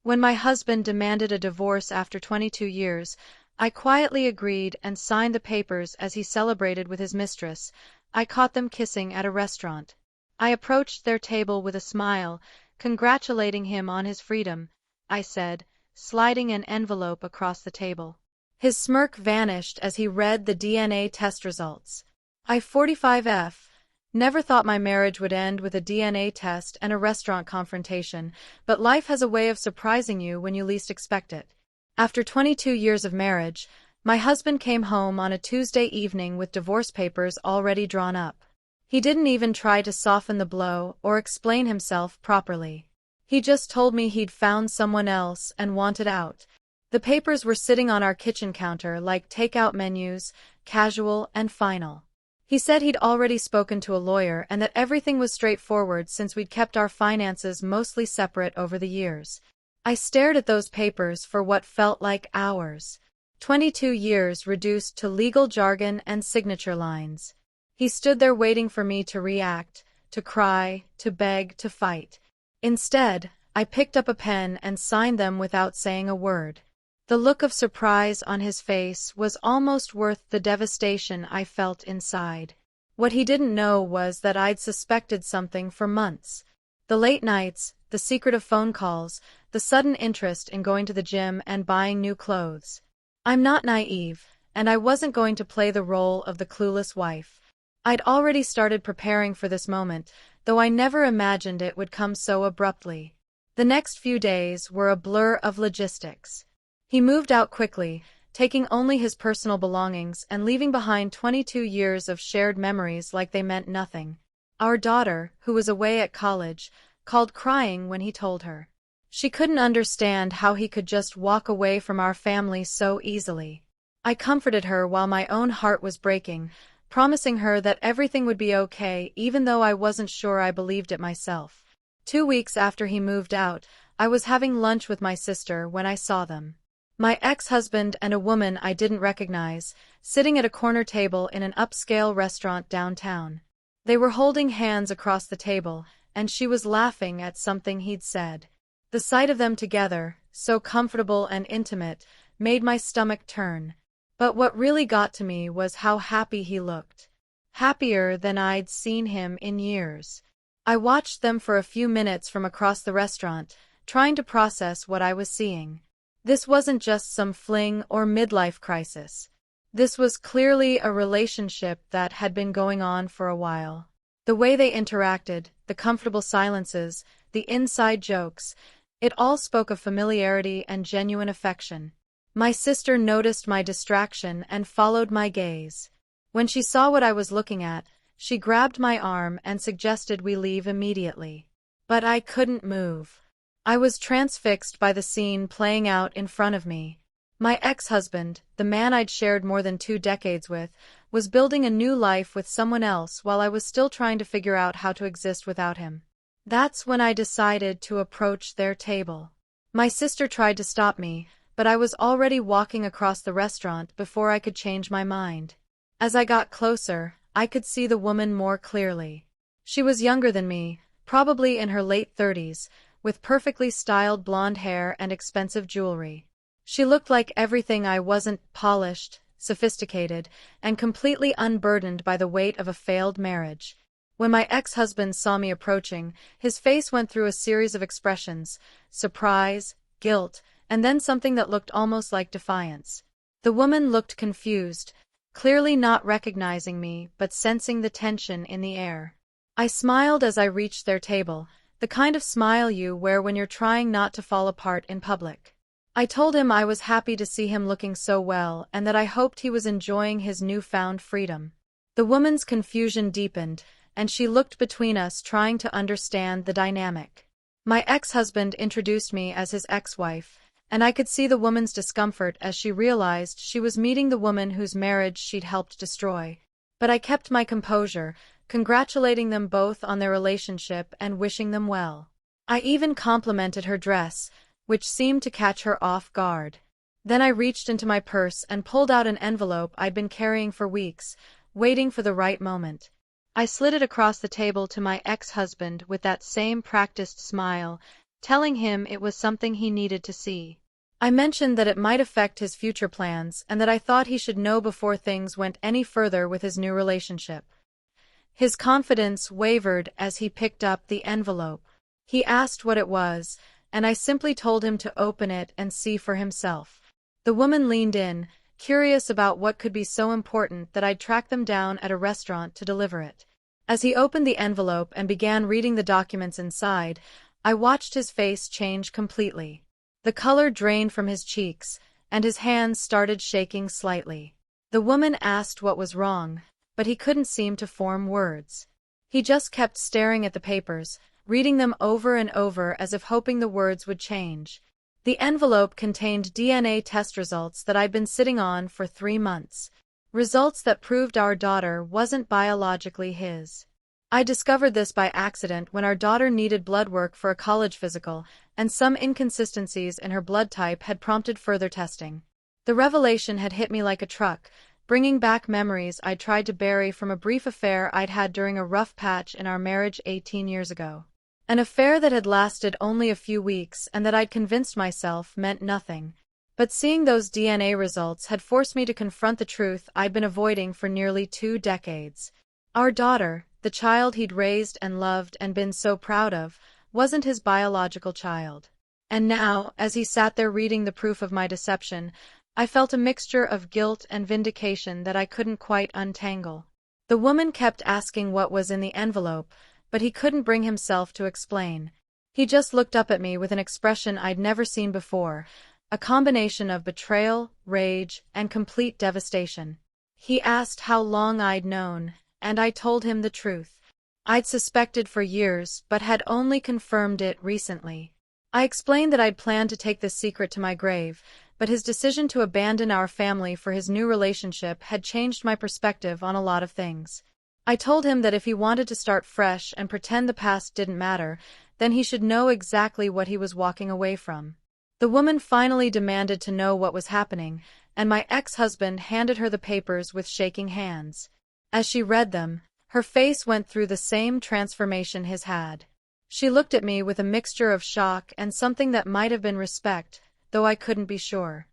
When my husband demanded a divorce after 22 years, I quietly agreed and signed the papers as he celebrated with his mistress. I caught them kissing at a restaurant. I approached their table with a smile, congratulating him on his freedom, I said, sliding an envelope across the table. His smirk vanished as he read the DNA test results. I 45F. Never thought my marriage would end with a DNA test and a restaurant confrontation, but life has a way of surprising you when you least expect it. After 22 years of marriage, my husband came home on a Tuesday evening with divorce papers already drawn up. He didn't even try to soften the blow or explain himself properly. He just told me he'd found someone else and wanted out. The papers were sitting on our kitchen counter like takeout menus, casual and final. He said he'd already spoken to a lawyer and that everything was straightforward since we'd kept our finances mostly separate over the years. I stared at those papers for what felt like hours. 22 years reduced to legal jargon and signature lines. He stood there waiting for me to react, to cry, to beg, to fight. Instead, I picked up a pen and signed them without saying a word. The look of surprise on his face was almost worth the devastation I felt inside. What he didn't know was that I'd suspected something for months. The late nights, the secretive phone calls, the sudden interest in going to the gym and buying new clothes. I'm not naive, and I wasn't going to play the role of the clueless wife. I'd already started preparing for this moment, though I never imagined it would come so abruptly. The next few days were a blur of logistics. He moved out quickly, taking only his personal belongings and leaving behind 22 years of shared memories like they meant nothing. Our daughter, who was away at college, called crying when he told her. She couldn't understand how he could just walk away from our family so easily. I comforted her while my own heart was breaking, promising her that everything would be okay even though I wasn't sure I believed it myself. 2 weeks after he moved out, I was having lunch with my sister when I saw them. My ex-husband and a woman I didn't recognize, sitting at a corner table in an upscale restaurant downtown. They were holding hands across the table, and she was laughing at something he'd said. The sight of them together, so comfortable and intimate, made my stomach turn. But what really got to me was how happy he looked. Happier than I'd seen him in years. I watched them for a few minutes from across the restaurant, trying to process what I was seeing. This wasn't just some fling or midlife crisis. This was clearly a relationship that had been going on for a while. The way they interacted, the comfortable silences, the inside jokes, it all spoke of familiarity and genuine affection. My sister noticed my distraction and followed my gaze. When she saw what I was looking at, she grabbed my arm and suggested we leave immediately. But I couldn't move. I was transfixed by the scene playing out in front of me. My ex-husband, the man I'd shared more than 2 decades with, was building a new life with someone else while I was still trying to figure out how to exist without him. That's when I decided to approach their table. My sister tried to stop me, but I was already walking across the restaurant before I could change my mind. As I got closer, I could see the woman more clearly. She was younger than me, probably in her late 30s, with perfectly styled blonde hair and expensive jewelry. She looked like everything I wasn't: polished, sophisticated, and completely unburdened by the weight of a failed marriage. When my ex-husband saw me approaching, his face went through a series of expressions: surprise, guilt, and then something that looked almost like defiance. The woman looked confused, clearly not recognizing me but sensing the tension in the air. I smiled as I reached their table, the kind of smile you wear when you're trying not to fall apart in public. I told him I was happy to see him looking so well and that I hoped he was enjoying his newfound freedom. The woman's confusion deepened, and she looked between us trying to understand the dynamic. My ex-husband introduced me as his ex-wife, and I could see the woman's discomfort as she realized she was meeting the woman whose marriage she'd helped destroy. But I kept my composure, congratulating them both on their relationship and wishing them well. I even complimented her dress, which seemed to catch her off guard. Then I reached into my purse and pulled out an envelope I'd been carrying for weeks, waiting for the right moment. I slid it across the table to my ex-husband with that same practiced smile, telling him it was something he needed to see. I mentioned that it might affect his future plans and that I thought he should know before things went any further with his new relationship. His confidence wavered as he picked up the envelope. He asked what it was, and I simply told him to open it and see for himself. The woman leaned in, curious about what could be so important that I'd track them down at a restaurant to deliver it. As he opened the envelope and began reading the documents inside, I watched his face change completely. The color drained from his cheeks, and his hands started shaking slightly. The woman asked what was wrong, but he couldn't seem to form words. He just kept staring at the papers, reading them over and over as if hoping the words would change. The envelope contained DNA test results that I'd been sitting on for 3 months. Results that proved our daughter wasn't biologically his. I discovered this by accident when our daughter needed blood work for a college physical, and some inconsistencies in her blood type had prompted further testing. The revelation had hit me like a truck, bringing back memories I'd tried to bury from a brief affair I'd had during a rough patch in our marriage 18 years ago. An affair that had lasted only a few weeks and that I'd convinced myself meant nothing. But seeing those DNA results had forced me to confront the truth I'd been avoiding for nearly 2 decades. Our daughter, the child he'd raised and loved and been so proud of, wasn't his biological child. And now, as he sat there reading the proof of my deception, I felt a mixture of guilt and vindication that I couldn't quite untangle. The woman kept asking what was in the envelope, but he couldn't bring himself to explain. He just looked up at me with an expression I'd never seen before, a combination of betrayal, rage, and complete devastation. He asked how long I'd known, and I told him the truth. I'd suspected for years, but had only confirmed it recently. I explained that I'd planned to take this secret to my grave, but his decision to abandon our family for his new relationship had changed my perspective on a lot of things. I told him that if he wanted to start fresh and pretend the past didn't matter, then he should know exactly what he was walking away from. The woman finally demanded to know what was happening, and my ex-husband handed her the papers with shaking hands. As she read them, her face went through the same transformation his had. She looked at me with a mixture of shock and something that might have been respect, though I couldn't be sure.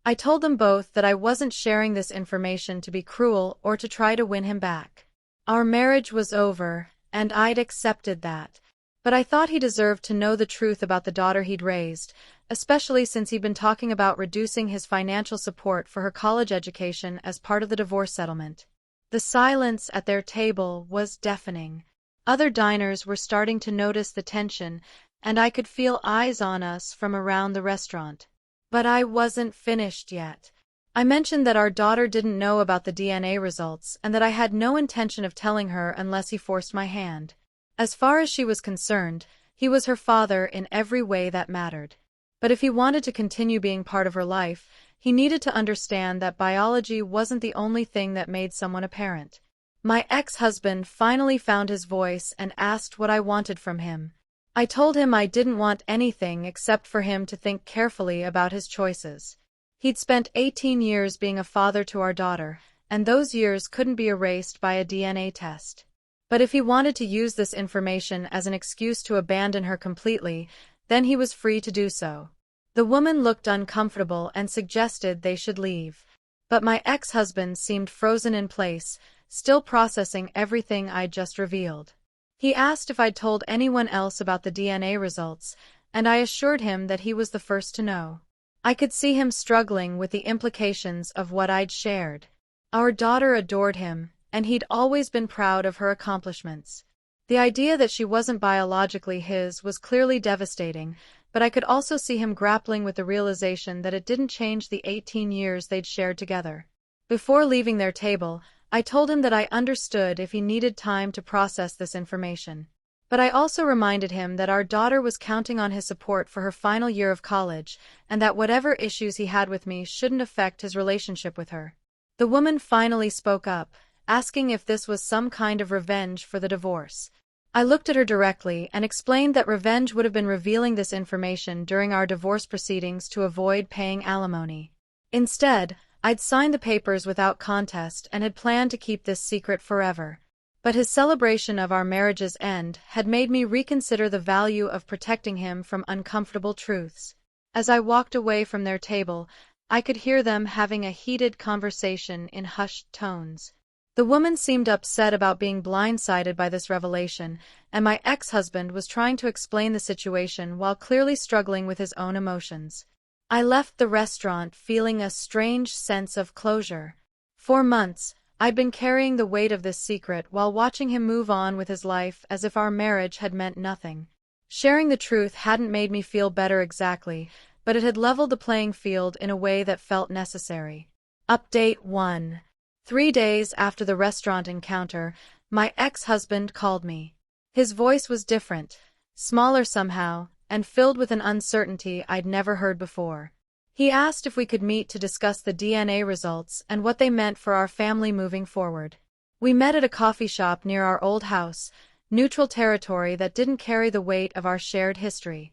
I told them both that I wasn't sharing this information to be cruel or to try to win him back. Our marriage was over, and I'd accepted that. But I thought he deserved to know the truth about the daughter he'd raised, especially since he'd been talking about reducing his financial support for her college education as part of the divorce settlement. The silence at their table was deafening. Other diners were starting to notice the tension, and I could feel eyes on us from around the restaurant. But I wasn't finished yet. I mentioned that our daughter didn't know about the DNA results and that I had no intention of telling her unless he forced my hand. As far as she was concerned, he was her father in every way that mattered. But if he wanted to continue being part of her life, he needed to understand that biology wasn't the only thing that made someone a parent. My ex-husband finally found his voice and asked what I wanted from him. I told him I didn't want anything except for him to think carefully about his choices. He'd spent 18 years being a father to our daughter, and those years couldn't be erased by a DNA test. But if he wanted to use this information as an excuse to abandon her completely, then he was free to do so. The woman looked uncomfortable and suggested they should leave. But my ex-husband seemed frozen in place, still processing everything I'd just revealed. He asked if I'd told anyone else about the DNA results, and I assured him that he was the first to know. I could see him struggling with the implications of what I'd shared. Our daughter adored him, and he'd always been proud of her accomplishments. The idea that she wasn't biologically his was clearly devastating, but I could also see him grappling with the realization that it didn't change the 18 years they'd shared together. Before leaving their table, I told him that I understood if he needed time to process this information. But I also reminded him that our daughter was counting on his support for her final year of college, and that whatever issues he had with me shouldn't affect his relationship with her. The woman finally spoke up, asking if this was some kind of revenge for the divorce. I looked at her directly and explained that revenge would have been revealing this information during our divorce proceedings to avoid paying alimony. Instead, I'd signed the papers without contest and had planned to keep this secret forever. But his celebration of our marriage's end had made me reconsider the value of protecting him from uncomfortable truths. As I walked away from their table, I could hear them having a heated conversation in hushed tones. The woman seemed upset about being blindsided by this revelation, and my ex-husband was trying to explain the situation while clearly struggling with his own emotions. I left the restaurant feeling a strange sense of closure. For months, I'd been carrying the weight of this secret while watching him move on with his life as if our marriage had meant nothing. Sharing the truth hadn't made me feel better exactly, but it had leveled the playing field in a way that felt necessary. Update 1. 3 days after the restaurant encounter, my ex-husband called me. His voice was different, smaller somehow, and filled with an uncertainty I'd never heard before. He asked if we could meet to discuss the DNA results and what they meant for our family moving forward. We met at a coffee shop near our old house, neutral territory that didn't carry the weight of our shared history.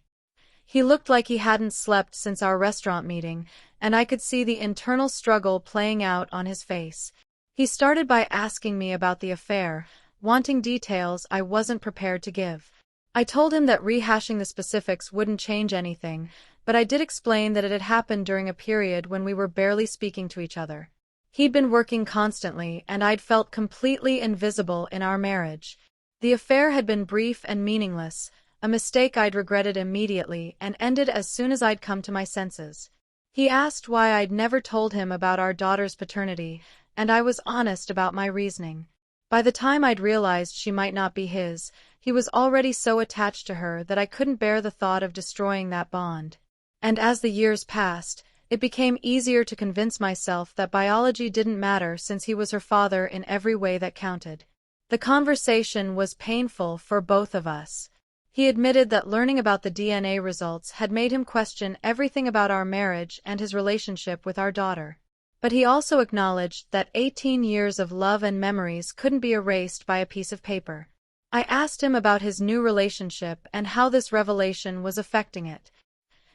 He looked like he hadn't slept since our restaurant meeting, and I could see the internal struggle playing out on his face. He started by asking me about the affair, wanting details I wasn't prepared to give. I told him that rehashing the specifics wouldn't change anything, but I did explain that it had happened during a period when we were barely speaking to each other. He'd been working constantly, and I'd felt completely invisible in our marriage. The affair had been brief and meaningless, a mistake I'd regretted immediately and ended as soon as I'd come to my senses. He asked why I'd never told him about our daughter's paternity, and I was honest about my reasoning. By the time I'd realized she might not be his, he was already so attached to her that I couldn't bear the thought of destroying that bond. And as the years passed, it became easier to convince myself that biology didn't matter since he was her father in every way that counted. The conversation was painful for both of us. He admitted that learning about the DNA results had made him question everything about our marriage and his relationship with our daughter. But he also acknowledged that 18 years of love and memories couldn't be erased by a piece of paper. I asked him about his new relationship and how this revelation was affecting it.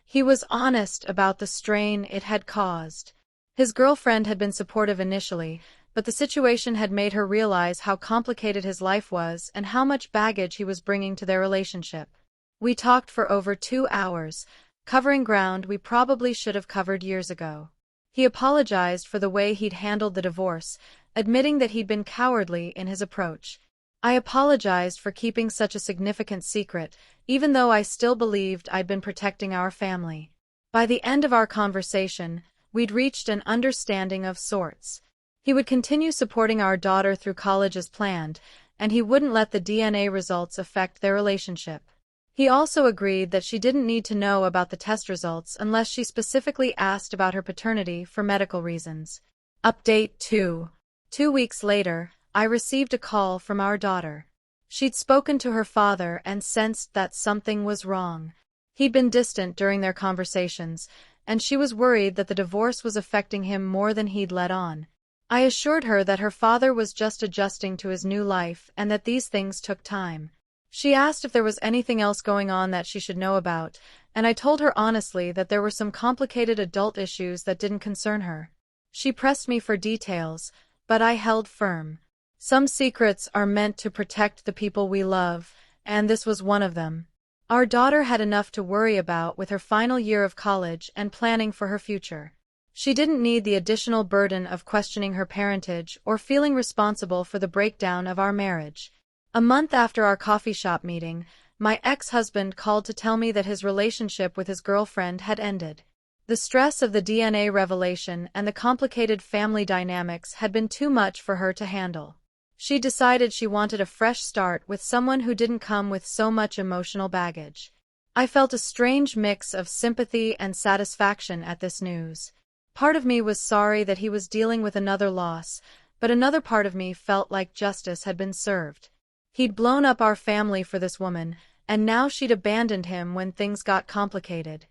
He was honest about the strain it had caused. His girlfriend had been supportive initially, but the situation had made her realize how complicated his life was and how much baggage he was bringing to their relationship. We talked for over 2 hours, covering ground we probably should have covered years ago. He apologized for the way he'd handled the divorce, admitting that he'd been cowardly in his approach. I apologized for keeping such a significant secret, even though I still believed I'd been protecting our family. By the end of our conversation, we'd reached an understanding of sorts. He would continue supporting our daughter through college as planned, and he wouldn't let the DNA results affect their relationship. He also agreed that she didn't need to know about the test results unless she specifically asked about her paternity for medical reasons. Update 2. 2 weeks later, I received a call from our daughter. She'd spoken to her father and sensed that something was wrong. He'd been distant during their conversations, and she was worried that the divorce was affecting him more than he'd let on. I assured her that her father was just adjusting to his new life and that these things took time. She asked if there was anything else going on that she should know about, and I told her honestly that there were some complicated adult issues that didn't concern her. She pressed me for details, but I held firm. Some secrets are meant to protect the people we love, and this was one of them. Our daughter had enough to worry about with her final year of college and planning for her future. She didn't need the additional burden of questioning her parentage or feeling responsible for the breakdown of our marriage. A month after our coffee shop meeting, my ex-husband called to tell me that his relationship with his girlfriend had ended. The stress of the DNA revelation and the complicated family dynamics had been too much for her to handle. She decided she wanted a fresh start with someone who didn't come with so much emotional baggage. I felt a strange mix of sympathy and satisfaction at this news. Part of me was sorry that he was dealing with another loss, but another part of me felt like justice had been served. He'd blown up our family for this woman, and now she'd abandoned him when things got complicated.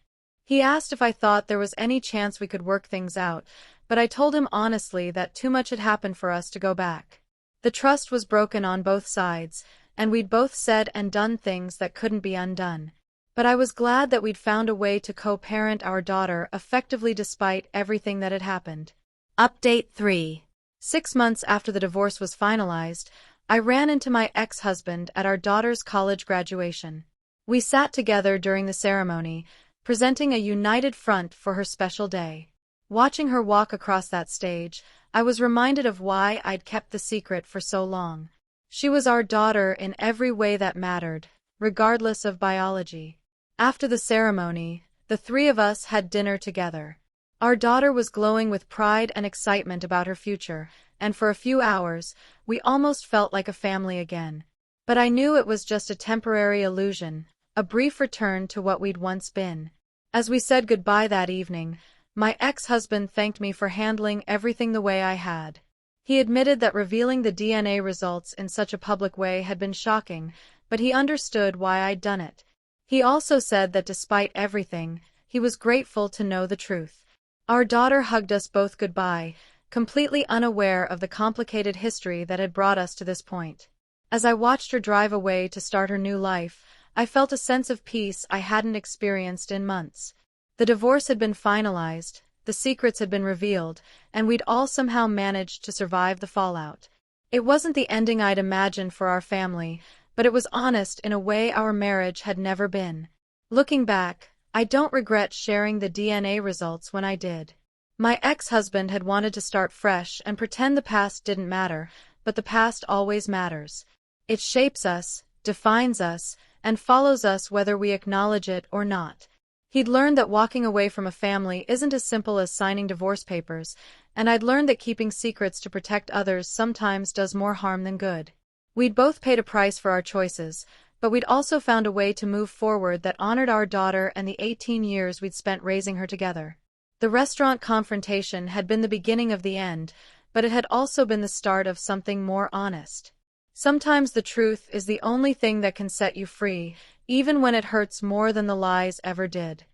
He asked if I thought there was any chance we could work things out, but I told him honestly that too much had happened for us to go back. The trust was broken on both sides, and we'd both said and done things that couldn't be undone. But I was glad that we'd found a way to co-parent our daughter effectively despite everything that had happened. Update 3. 6 months after the divorce was finalized, I ran into my ex-husband at our daughter's college graduation. We sat together during the ceremony, presenting a united front for her special day. Watching her walk across that stage, I was reminded of why I'd kept the secret for so long. She was our daughter in every way that mattered, regardless of biology. After the ceremony, the three of us had dinner together. Our daughter was glowing with pride and excitement about her future, and for a few hours, we almost felt like a family again. But I knew it was just a temporary illusion, a brief return to what we'd once been. As we said goodbye that evening, my ex-husband thanked me for handling everything the way I had. He admitted that revealing the DNA results in such a public way had been shocking, but he understood why I'd done it. He also said that despite everything, he was grateful to know the truth. Our daughter hugged us both goodbye, completely unaware of the complicated history that had brought us to this point. As I watched her drive away to start her new life, I felt a sense of peace I hadn't experienced in months. The divorce had been finalized, the secrets had been revealed, and we'd all somehow managed to survive the fallout. It wasn't the ending I'd imagined for our family, but it was honest in a way our marriage had never been. Looking back, I don't regret sharing the DNA results when I did. My ex-husband had wanted to start fresh and pretend the past didn't matter, but the past always matters. It shapes us, defines us, and follows us whether we acknowledge it or not. He'd learned that walking away from a family isn't as simple as signing divorce papers, and I'd learned that keeping secrets to protect others sometimes does more harm than good. We'd both paid a price for our choices, but we'd also found a way to move forward that honored our daughter and the 18 years we'd spent raising her together. The restaurant confrontation had been the beginning of the end, but it had also been the start of something more honest. Sometimes the truth is the only thing that can set you free, even when it hurts more than the lies ever did.